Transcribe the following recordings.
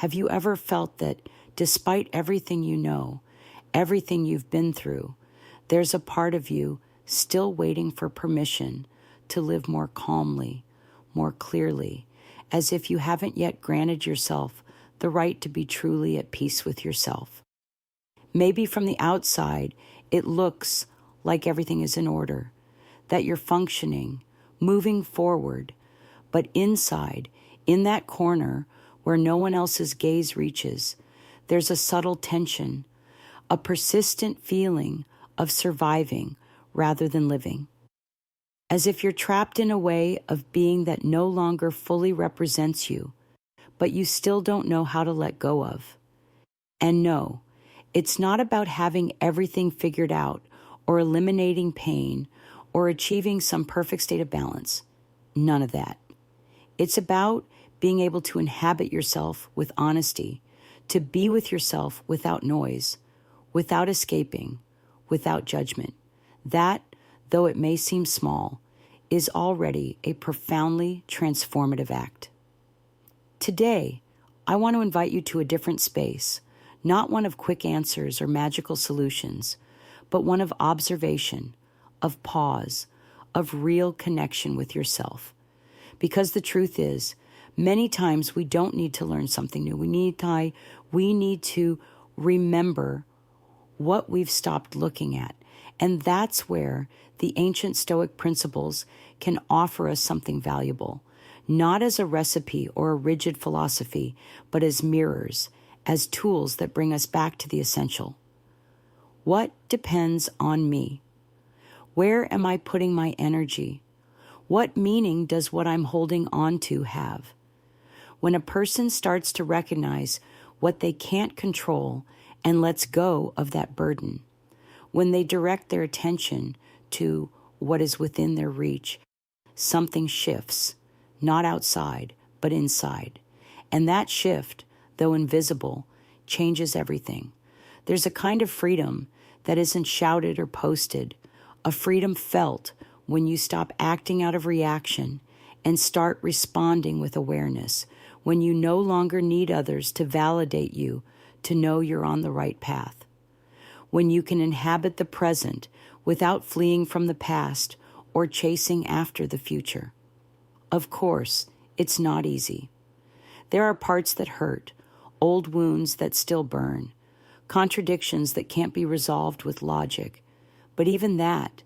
Have you ever felt that despite everything you know, everything you've been through, there's a part of you still waiting for permission to live more calmly, more clearly, as if you haven't yet granted yourself the right to be truly at peace with yourself? Maybe from the outside, it looks like everything is in order, that you're functioning, moving forward, but inside, in that corner where no one else's gaze reaches, there's a subtle tension, a persistent feeling of surviving rather than living. As if you're trapped in a way of being that no longer fully represents you, but you still don't know how to let go of. And no, it's not about having everything figured out or eliminating pain or achieving some perfect state of balance. None of that. It's about being able to inhabit yourself with honesty, to be with yourself without noise, without escaping, without judgment. That, though it may seem small, is already a profoundly transformative act. Today, I want to invite you to a different space, not one of quick answers or magical solutions, but one of observation, of pause, of real connection with yourself. Because the truth is, many times we don't need to learn something new. We need to remember what we've stopped looking at. And that's where the ancient Stoic principles can offer us something valuable, not as a recipe or a rigid philosophy, but as mirrors, as tools that bring us back to the essential. What depends on me? Where am I putting my energy? What meaning does what I'm holding on to have? When a person starts to recognize what they can't control and lets go of that burden, when they direct their attention to what is within their reach, something shifts, not outside, but inside. And that shift, though invisible, changes everything. There's a kind of freedom that isn't shouted or posted, a freedom felt when you stop acting out of reaction and start responding with awareness, when you no longer need others to validate you to know you're on the right path, when you can inhabit the present without fleeing from the past or chasing after the future. Of course, it's not easy. There are parts that hurt, old wounds that still burn, contradictions that can't be resolved with logic. But even that,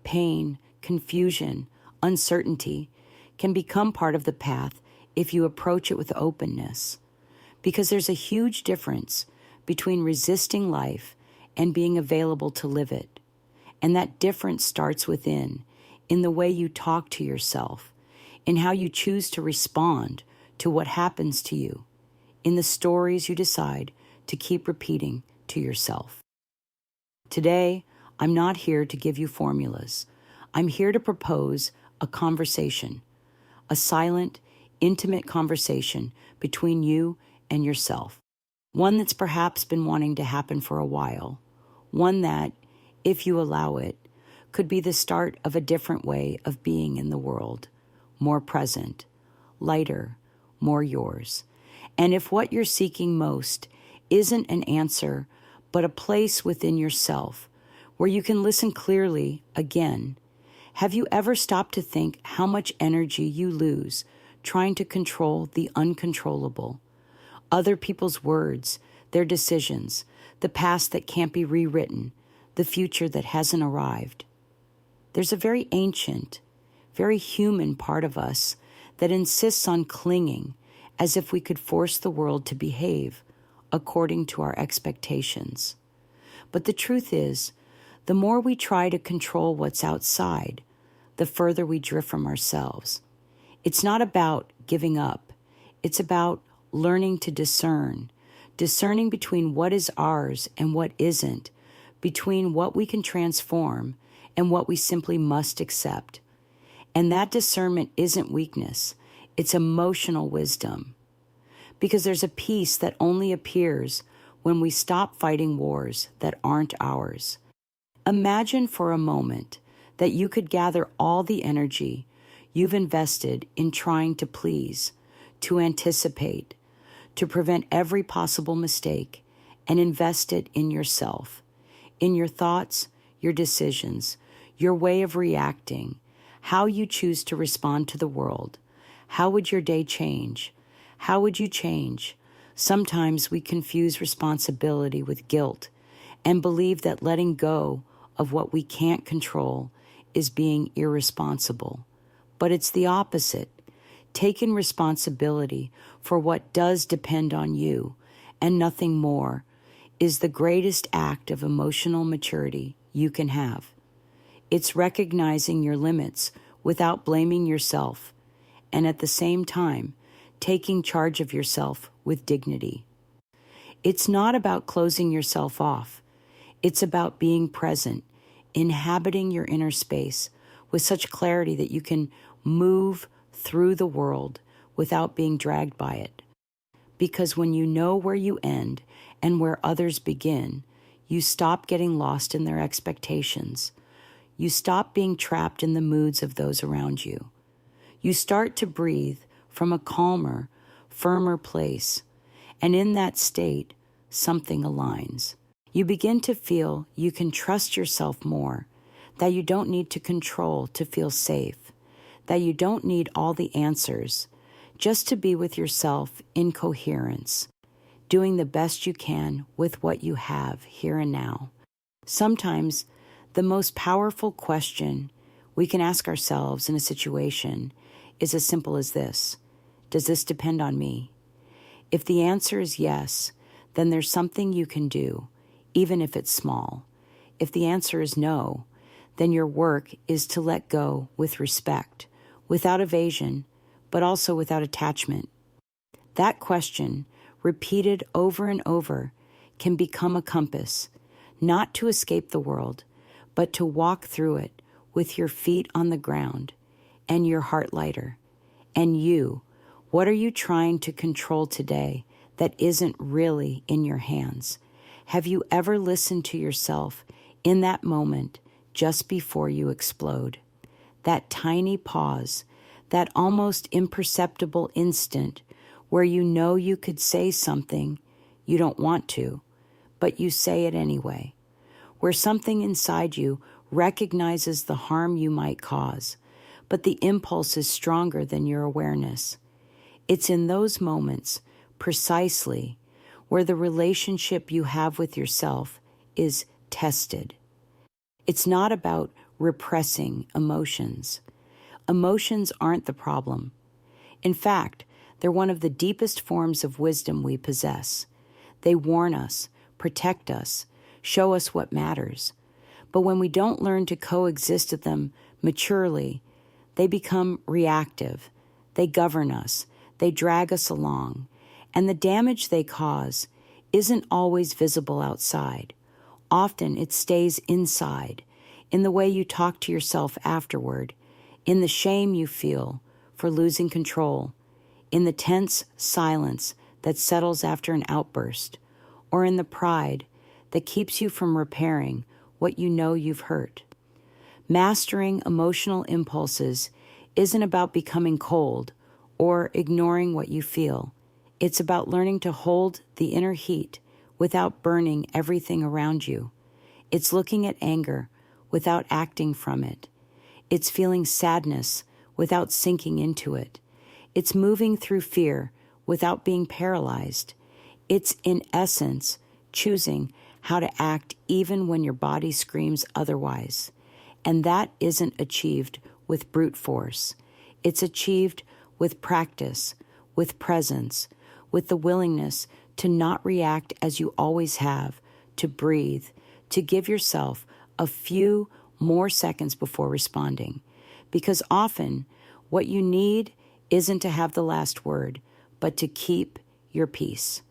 pain, confusion, uncertainty, can become part of the path if you approach it with openness. Because there's a huge difference between resisting life and being available to live it. And that difference starts within, in the way you talk to yourself, in how you choose to respond to what happens to you, in the stories you decide to keep repeating to yourself. Today, I'm not here to give you formulas. I'm here to propose a conversation, a silent, intimate conversation between you and yourself. One that's perhaps been wanting to happen for a while. One that, if you allow it, could be the start of a different way of being in the world, more present, lighter, more yours. And if what you're seeking most isn't an answer, but a place within yourself where you can listen clearly again, have you ever stopped to think how much energy you lose trying to control the uncontrollable? Other people's words, their decisions, the past that can't be rewritten, the future that hasn't arrived. There's a very ancient, very human part of us that insists on clinging as if we could force the world to behave according to our expectations. But the truth is, the more we try to control what's outside, the further we drift from ourselves. It's not about giving up. It's about learning to discerning between what is ours and what isn't, between what we can transform and what we simply must accept. And that discernment isn't weakness, it's emotional wisdom. Because there's a peace that only appears when we stop fighting wars that aren't ours. Imagine for a moment that you could gather all the energy you've invested in trying to please, to anticipate, to prevent every possible mistake and invest it in yourself, in your thoughts, your decisions, your way of reacting, how you choose to respond to the world. How would your day change? How would you change? Sometimes we confuse responsibility with guilt and believe that letting go of what we can't control is being irresponsible. But it's the opposite. Taking responsibility for what does depend on you and nothing more is the greatest act of emotional maturity you can have. It's recognizing your limits without blaming yourself, and at the same time, taking charge of yourself with dignity. It's not about closing yourself off. It's about being present, inhabiting your inner space with such clarity that you can move through the world without being dragged by it. Because when you know where you end and where others begin, you stop getting lost in their expectations. You stop being trapped in the moods of those around you. You start to breathe from a calmer, firmer place, and in that state, something aligns. You begin to feel you can trust yourself more, that you don't need to control to feel safe, that you don't need all the answers, just to be with yourself in coherence, doing the best you can with what you have here and now. Sometimes the most powerful question we can ask ourselves in a situation is as simple as this: does this depend on me? If the answer is yes, then there's something you can do, even if it's small. If the answer is no, then your work is to let go with respect, without evasion, but also without attachment. That question, repeated over and over, can become a compass, not to escape the world, but to walk through it with your feet on the ground and your heart lighter. And you, what are you trying to control today that isn't really in your hands? Have you ever listened to yourself in that moment just before you explode? That tiny pause, that almost imperceptible instant where you know you could say something you don't want to, but you say it anyway. Where something inside you recognizes the harm you might cause, but the impulse is stronger than your awareness. It's in those moments, precisely, where the relationship you have with yourself is tested. It's not about repressing emotions. Emotions aren't the problem. In fact, they're one of the deepest forms of wisdom we possess. They warn us, protect us, show us what matters. But when we don't learn to coexist with them maturely, they become reactive. They govern us. They drag us along. And the damage they cause isn't always visible outside. Often it stays inside, in the way you talk to yourself afterward, in the shame you feel for losing control, in the tense silence that settles after an outburst, or in the pride that keeps you from repairing what you know you've hurt. Mastering emotional impulses isn't about becoming cold or ignoring what you feel. It's about learning to hold the inner heat without burning everything around you. It's looking at anger without acting from it. It's feeling sadness without sinking into it. It's moving through fear without being paralyzed. It's, in essence, choosing how to act even when your body screams otherwise. And that isn't achieved with brute force. It's achieved with practice, with presence, with the willingness to not react as you always have, to breathe, to give yourself a few more seconds before responding. Because often, what you need isn't to have the last word, but to keep your peace.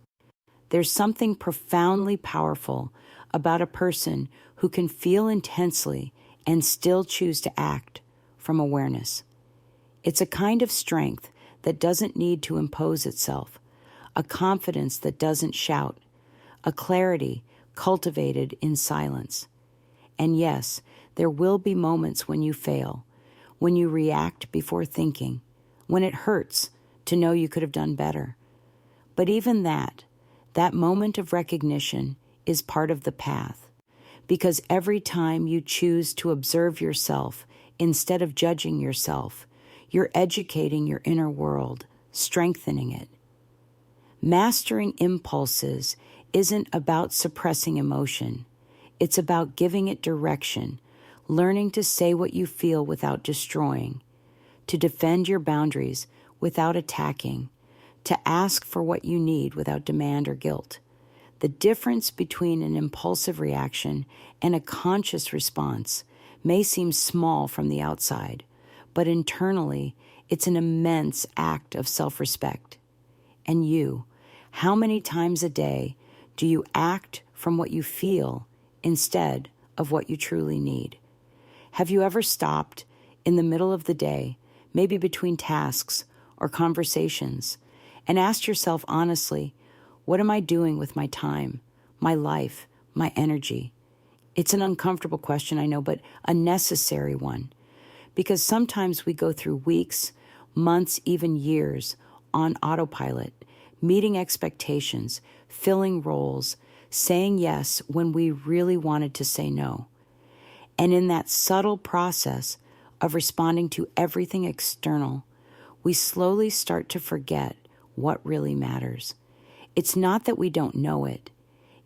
There's something profoundly powerful about a person who can feel intensely and still choose to act from awareness. It's a kind of strength that doesn't need to impose itself, a confidence that doesn't shout, a clarity cultivated in silence. And yes, there will be moments when you fail, when you react before thinking, when it hurts to know you could have done better. But even that moment of recognition is part of the path, because every time you choose to observe yourself instead of judging yourself, you're educating your inner world, strengthening it. Mastering impulses isn't about suppressing emotion. It's about giving it direction, learning to say what you feel without destroying, to defend your boundaries without attacking, to ask for what you need without demand or guilt. The difference between an impulsive reaction and a conscious response may seem small from the outside, but internally, it's an immense act of self-respect. And you, how many times a day do you act from what you feel instead of what you truly need? Have you ever stopped in the middle of the day, maybe between tasks or conversations, and asked yourself honestly, what am I doing with my time, my life, my energy? It's an uncomfortable question, I know, but a necessary one. Because sometimes we go through weeks, months, even years on autopilot, meeting expectations, filling roles, saying yes when we really wanted to say no. And in that subtle process of responding to everything external, we slowly start to forget what really matters. It's not that we don't know it.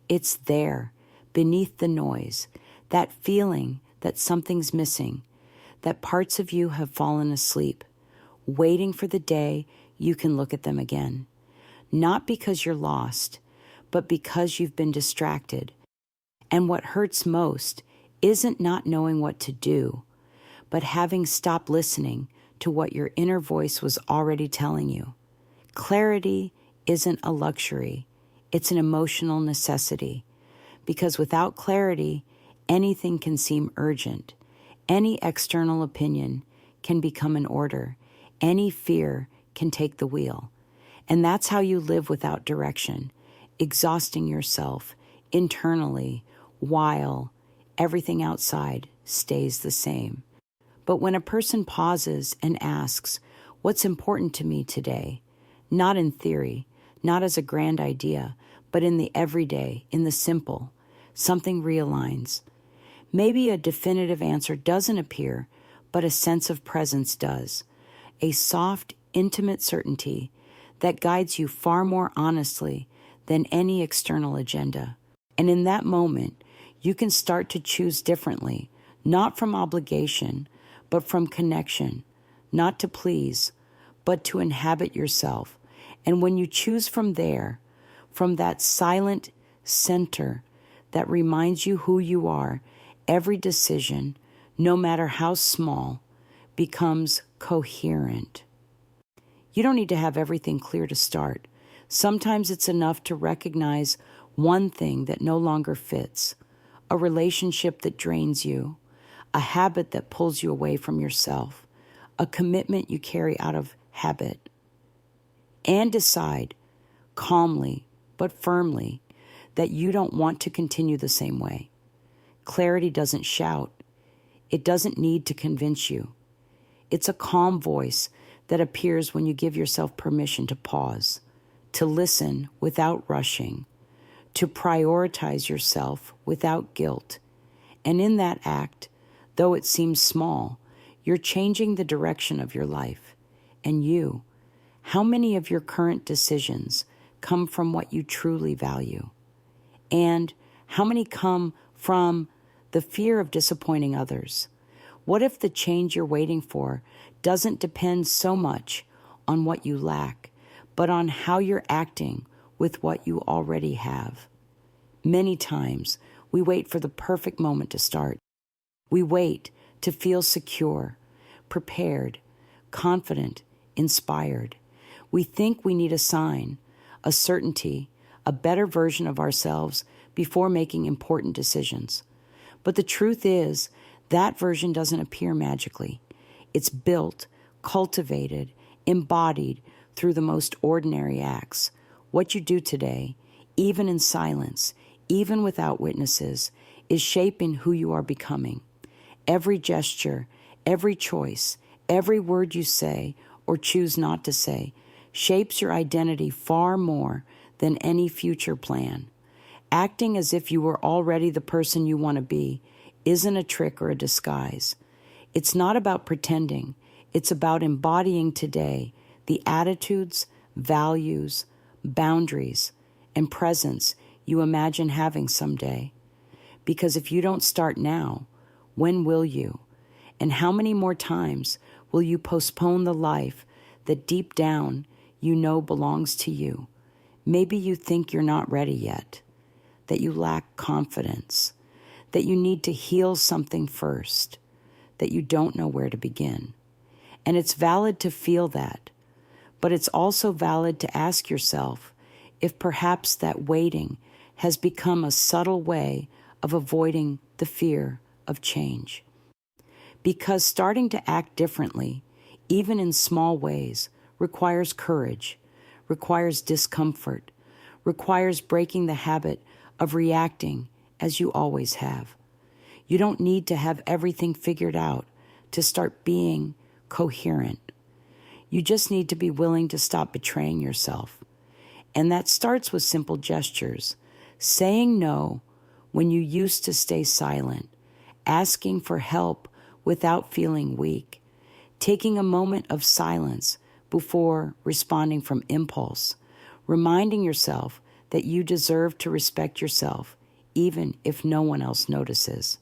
It's there, beneath the noise, that feeling that something's missing, that parts of you have fallen asleep, waiting for the day you can look at them again. Not because you're lost, but because you've been distracted. And what hurts most isn't not knowing what to do, but having stopped listening to what your inner voice was already telling you. Clarity isn't a luxury, it's an emotional necessity. Because without clarity, anything can seem urgent. Any external opinion can become an order. Any fear can take the wheel. And that's how you live without direction, exhausting yourself internally while everything outside stays the same. But when a person pauses and asks, what's important to me today? Not in theory, not as a grand idea, but in the everyday, in the simple, something realigns. Maybe a definitive answer doesn't appear, but a sense of presence does. A soft, intimate certainty that guides you far more honestly than any external agenda. And in that moment, you can start to choose differently, not from obligation, but from connection, not to please, but to inhabit yourself. And when you choose from there, from that silent center that reminds you who you are, every decision, no matter how small, becomes coherent. You don't need to have everything clear to start. Sometimes it's enough to recognize one thing that no longer fits, a relationship that drains you, a habit that pulls you away from yourself, a commitment you carry out of habit. And decide, calmly but firmly, that you don't want to continue the same way. Clarity doesn't shout. It doesn't need to convince you. It's a calm voice that appears when you give yourself permission to pause, to listen without rushing, to prioritize yourself without guilt. And in that act, though it seems small, you're changing the direction of your life. And you, how many of your current decisions come from what you truly value? And how many come from the fear of disappointing others? What if the change you're waiting for doesn't depend so much on what you lack, but on how you're acting with what you already have? Many times, we wait for the perfect moment to start. We wait to feel secure, prepared, confident, inspired. We think we need a sign, a certainty, a better version of ourselves before making important decisions. But the truth is, that version doesn't appear magically. It's built, cultivated, embodied through the most ordinary acts. What you do today, even in silence, even without witnesses, is shaping who you are becoming. Every gesture, every choice, every word you say or choose not to say shapes your identity far more than any future plan. Acting as if you were already the person you want to be isn't a trick or a disguise. It's not about pretending. It's about embodying today the attitudes, values, boundaries, and presence you imagine having someday. Because if you don't start now, when will you? And how many more times will you postpone the life that deep down you know belongs to you? Maybe you think you're not ready yet, that you lack confidence, that you need to heal something first, that you don't know where to begin. And it's valid to feel that, but it's also valid to ask yourself if perhaps that waiting has become a subtle way of avoiding the fear of change. Because starting to act differently, even in small ways, requires courage, requires discomfort, requires breaking the habit of reacting as you always have. You don't need to have everything figured out to start being coherent. You just need to be willing to stop betraying yourself. And that starts with simple gestures, saying no when you used to stay silent, asking for help without feeling weak, taking a moment of silence before responding from impulse, reminding yourself that you deserve to respect yourself even if no one else notices.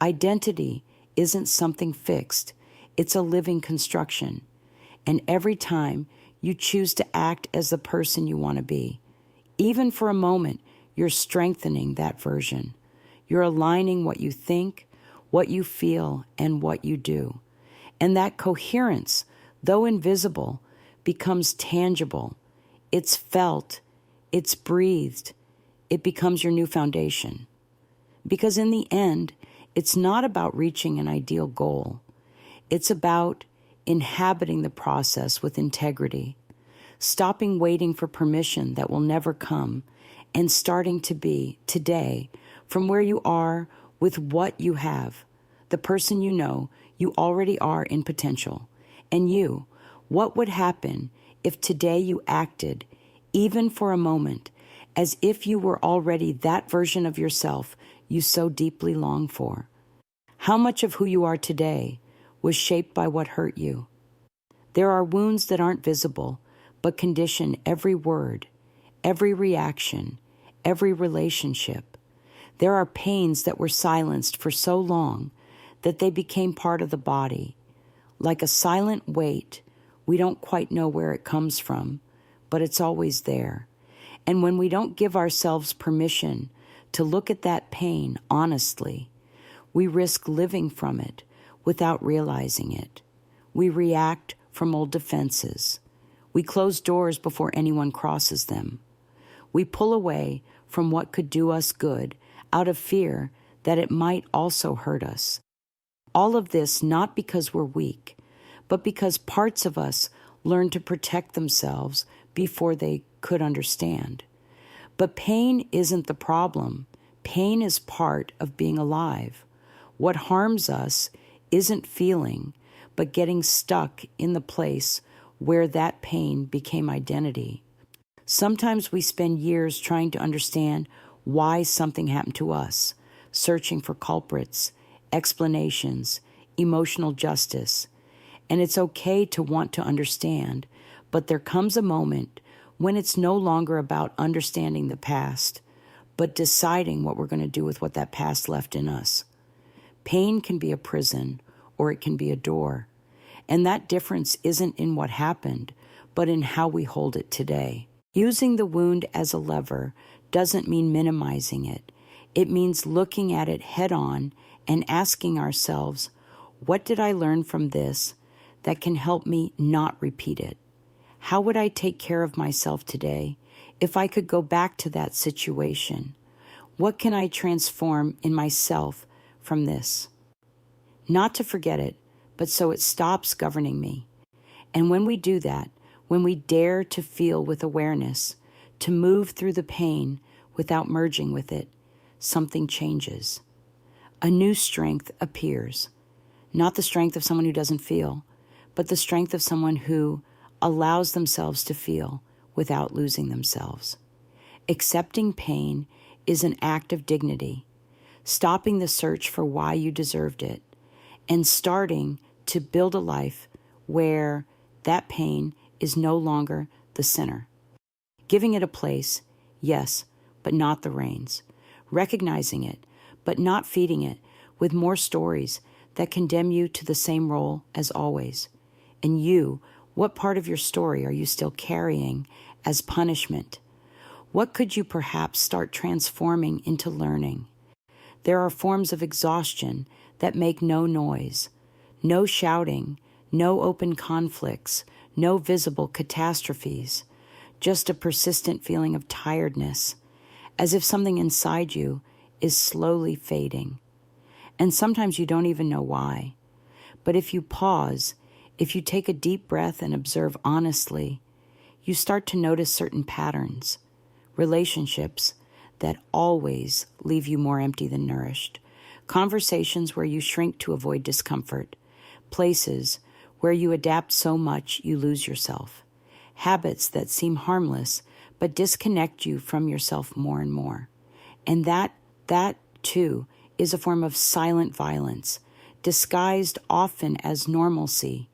Identity isn't something fixed, it's a living construction. And every time you choose to act as the person you want to be, even for a moment, you're strengthening that version. You're aligning what you think, what you feel, and what you do. And that coherence, though invisible, becomes tangible. It's felt, it's breathed, it becomes your new foundation. Because in the end, it's not about reaching an ideal goal. It's about inhabiting the process with integrity, stopping waiting for permission that will never come, and starting to be, today, from where you are with what you have, the person you know you already are in potential. And you, what would happen if today you acted, even for a moment, as if you were already that version of yourself you so deeply long for? How much of who you are today was shaped by what hurt you? There are wounds that aren't visible, but condition every word, every reaction, every relationship. There are pains that were silenced for so long that they became part of the body. Like a silent weight, we don't quite know where it comes from, but it's always there. And when we don't give ourselves permission to look at that pain honestly, we risk living from it without realizing it. We react from old defenses. We close doors before anyone crosses them. We pull away from what could do us good out of fear that it might also hurt us. All of this not because we're weak, but because parts of us learned to protect themselves before they could understand. But pain isn't the problem. Pain is part of being alive. What harms us isn't feeling, but getting stuck in the place where that pain became identity. Sometimes we spend years trying to understand why something happened to us, searching for culprits, explanations, emotional justice. And it's okay to want to understand, but there comes a moment when it's no longer about understanding the past, but deciding what we're going to do with what that past left in us. Pain can be a prison, or it can be a door. And that difference isn't in what happened, but in how we hold it today. Using the wound as a lever doesn't mean minimizing it. It means looking at it head on and asking ourselves, what did I learn from this that can help me not repeat it? How would I take care of myself today if I could go back to that situation? What can I transform in myself from this? Not to forget it, but so it stops governing me. And when we do that, when we dare to feel with awareness, to move through the pain without merging with it, something changes. A new strength appears. Not the strength of someone who doesn't feel, but the strength of someone who allows themselves to feel without losing themselves. Accepting pain is an act of dignity, stopping the search for why you deserved it, and starting to build a life where that pain is no longer the center. Giving it a place, yes, but not the reins. Recognizing it, but not feeding it with more stories that condemn you to the same role as always. And you, what part of your story are you still carrying as punishment? What could you perhaps start transforming into learning? There are forms of exhaustion that make no noise, no shouting, no open conflicts, no visible catastrophes, just a persistent feeling of tiredness, as if something inside you is slowly fading. And sometimes you don't even know why. But if you pause, if you take a deep breath and observe honestly, you start to notice certain patterns, relationships that always leave you more empty than nourished, conversations where you shrink to avoid discomfort, places where you adapt so much you lose yourself, habits that seem harmless but disconnect you from yourself more and more. And that too is a form of silent violence, disguised often as normalcy,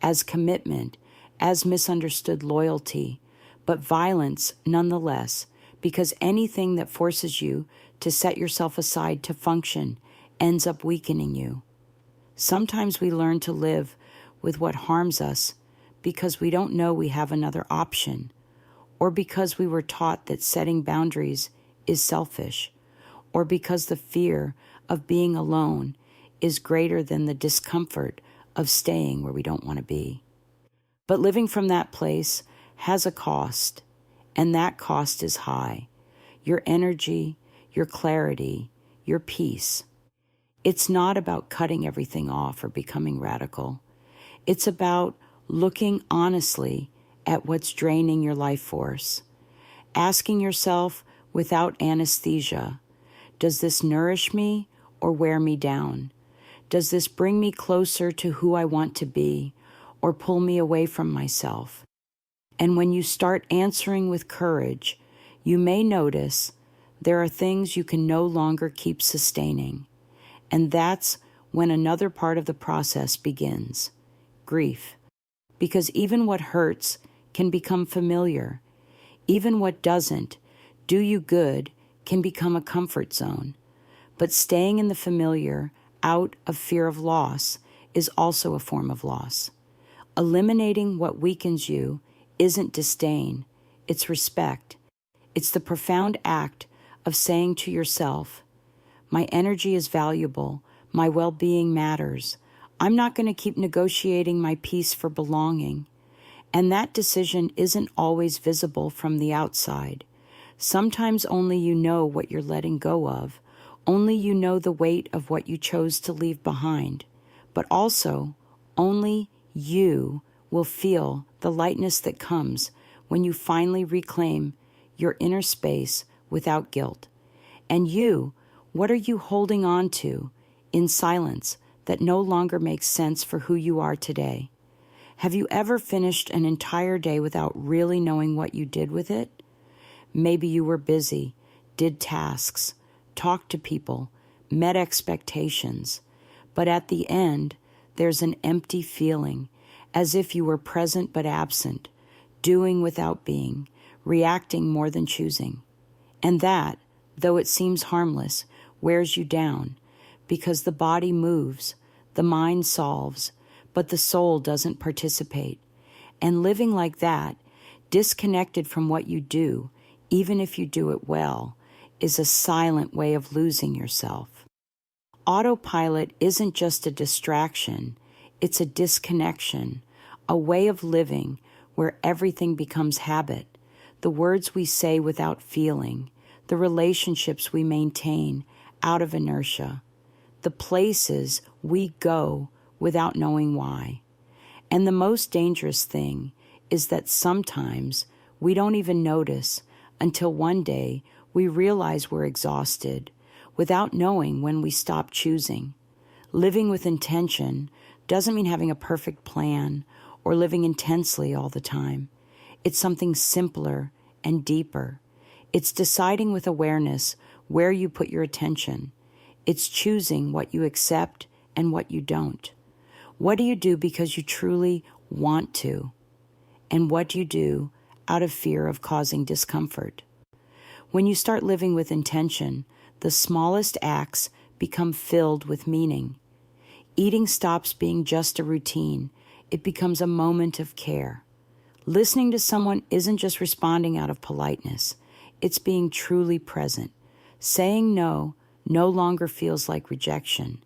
as commitment, as misunderstood loyalty, but violence nonetheless, because anything that forces you to set yourself aside to function ends up weakening you. Sometimes we learn to live with what harms us because we don't know we have another option, or because we were taught that setting boundaries is selfish, or because the fear of being alone is greater than the discomfort of staying where we don't want to be. But living from that place has a cost, and that cost is high. Your energy, your clarity, your peace. It's not about cutting everything off or becoming radical. It's about looking honestly at what's draining your life force, asking yourself without anesthesia, does this nourish me or wear me down? Does this bring me closer to who I want to be or pull me away from myself? And when you start answering with courage, you may notice there are things you can no longer keep sustaining. And that's when another part of the process begins, grief. Because even what hurts can become familiar. Even what doesn't do you good can become a comfort zone. But staying in the familiar out of fear of loss is also a form of loss. Eliminating what weakens you isn't disdain, it's respect. It's the profound act of saying to yourself, my energy is valuable, my well-being matters. I'm not going to keep negotiating my peace for belonging. And that decision isn't always visible from the outside. Sometimes only you know what you're letting go of. Only you know the weight of what you chose to leave behind. But also, only you will feel the lightness that comes when you finally reclaim your inner space without guilt. And you, what are you holding on to in silence that no longer makes sense for who you are today? Have you ever finished an entire day without really knowing what you did with it? Maybe you were busy, did tasks, talked to people, met expectations, but at the end, there's an empty feeling, as if you were present but absent, doing without being, reacting more than choosing. And that, though it seems harmless, wears you down, because the body moves, the mind solves, but the soul doesn't participate. And living like that, disconnected from what you do, even if you do it well, is a silent way of losing yourself. Autopilot isn't just a distraction, it's a disconnection, a way of living where everything becomes habit, the words we say without feeling, the relationships we maintain out of inertia, the places we go without knowing why. And the most dangerous thing is that sometimes we don't even notice until one day we realize we're exhausted without knowing when we stop choosing. Living with intention doesn't mean having a perfect plan or living intensely all the time. It's something simpler and deeper. It's deciding with awareness where you put your attention. It's choosing what you accept and what you don't. What do you do because you truly want to? And what do you do out of fear of causing discomfort? When you start living with intention, the smallest acts become filled with meaning. Eating stops being just a routine. It becomes a moment of care. Listening to someone isn't just responding out of politeness. It's being truly present. Saying no longer feels like rejection.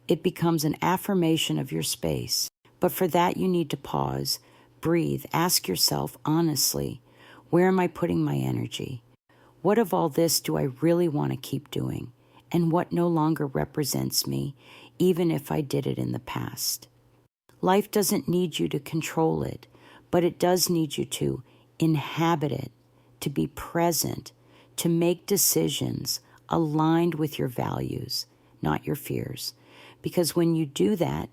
It becomes an affirmation of your space. But for that, you need to pause, breathe, ask yourself honestly, where am I putting my energy? What of all this do I really want to keep doing? And what no longer represents me, even if I did it in the past? Life doesn't need you to control it, but it does need you to inhabit it, to be present, to make decisions aligned with your values, not your fears. Because when you do that,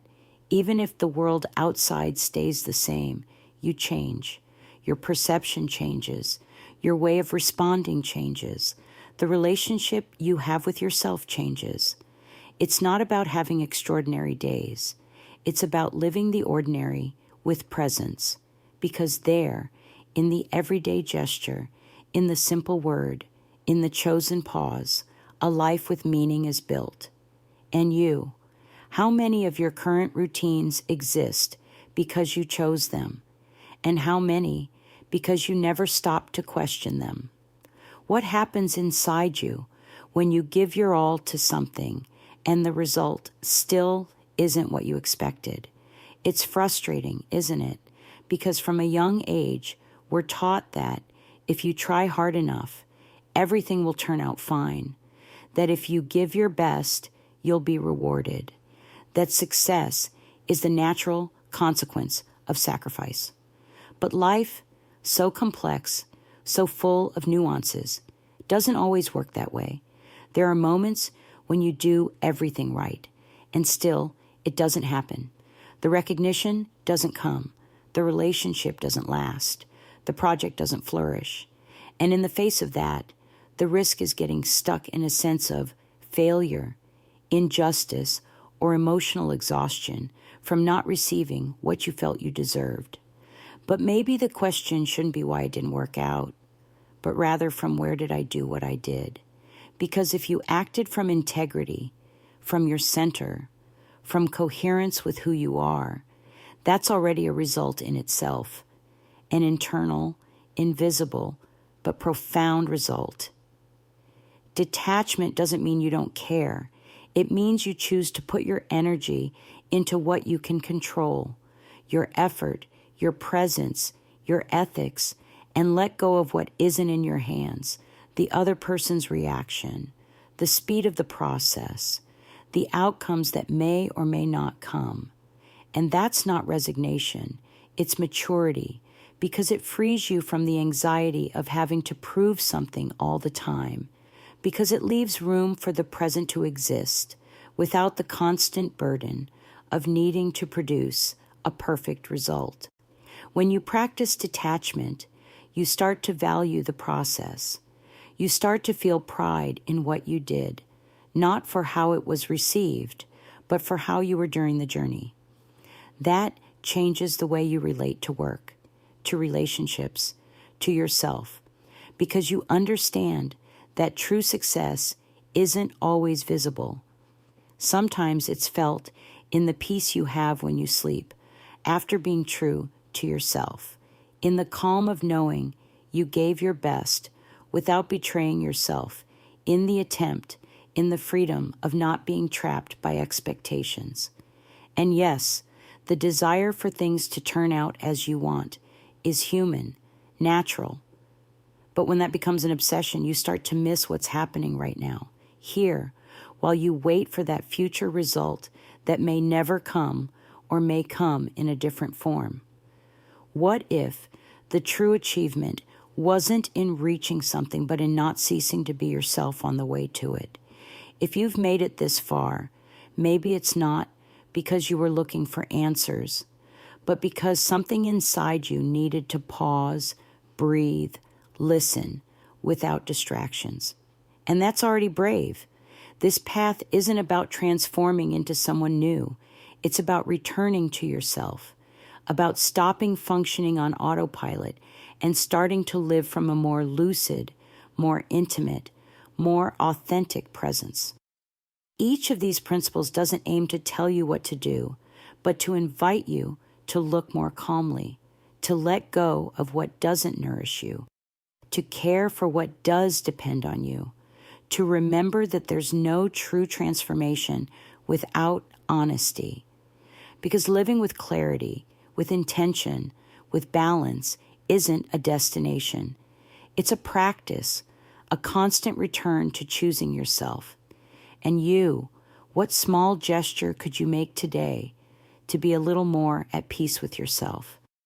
even if the world outside stays the same, you change. Your perception changes. Your way of responding changes. The relationship you have with yourself changes. It's not about having extraordinary days. It's about living the ordinary with presence. Because there, in the everyday gesture, in the simple word, in the chosen pause, a life with meaning is built. And you, how many of your current routines exist because you chose them? And how many because you never stopped to question them? What happens inside you when you give your all to something and the result still isn't what you expected? It's frustrating, isn't it? Because from a young age, we're taught that if you try hard enough, everything will turn out fine. That if you give your best, you'll be rewarded. That success is the natural consequence of sacrifice. But life, so complex, so full of nuances, doesn't always work that way. There are moments when you do everything right, and still it doesn't happen. The recognition doesn't come. The relationship doesn't last. The project doesn't flourish. And in the face of that, the risk is getting stuck in a sense of failure, injustice, or emotional exhaustion from not receiving what you felt you deserved. But maybe the question shouldn't be why it didn't work out, but rather from where did I do what I did? Because if you acted from integrity, from your center, from coherence with who you are, that's already a result in itself, an internal, invisible, but profound result. Detachment doesn't mean you don't care. It means you choose to put your energy into what you can control, your effort, your presence, your ethics, and let go of what isn't in your hands, the other person's reaction, the speed of the process, the outcomes that may or may not come. And that's not resignation, it's maturity, because it frees you from the anxiety of having to prove something all the time, because it leaves room for the present to exist without the constant burden of needing to produce a perfect result. When you practice detachment, you start to value the process. You start to feel pride in what you did, not for how it was received, but for how you were during the journey. That changes the way you relate to work, to relationships, to yourself, because you understand that true success isn't always visible. Sometimes it's felt in the peace you have when you sleep, after being true to yourself, in the calm of knowing you gave your best without betraying yourself, in the attempt, in the freedom of not being trapped by expectations. And yes, the desire for things to turn out as you want is human, natural. But when that becomes an obsession, you start to miss what's happening right now, here, while you wait for that future result that may never come or may come in a different form. What if the true achievement wasn't in reaching something, but in not ceasing to be yourself on the way to it? If you've made it this far, maybe it's not because you were looking for answers, but because something inside you needed to pause, breathe, listen without distractions. And that's already brave. This path isn't about transforming into someone new. It's about returning to yourself, about stopping functioning on autopilot and starting to live from a more lucid, more intimate, more authentic presence. Each of these principles doesn't aim to tell you what to do, but to invite you to look more calmly, to let go of what doesn't nourish you, to care for what does depend on you, to remember that there's no true transformation without honesty. Because living with clarity, with intention, with balance isn't a destination. It's a practice, a constant return to choosing yourself. And you, what small gesture could you make today to be a little more at peace with yourself?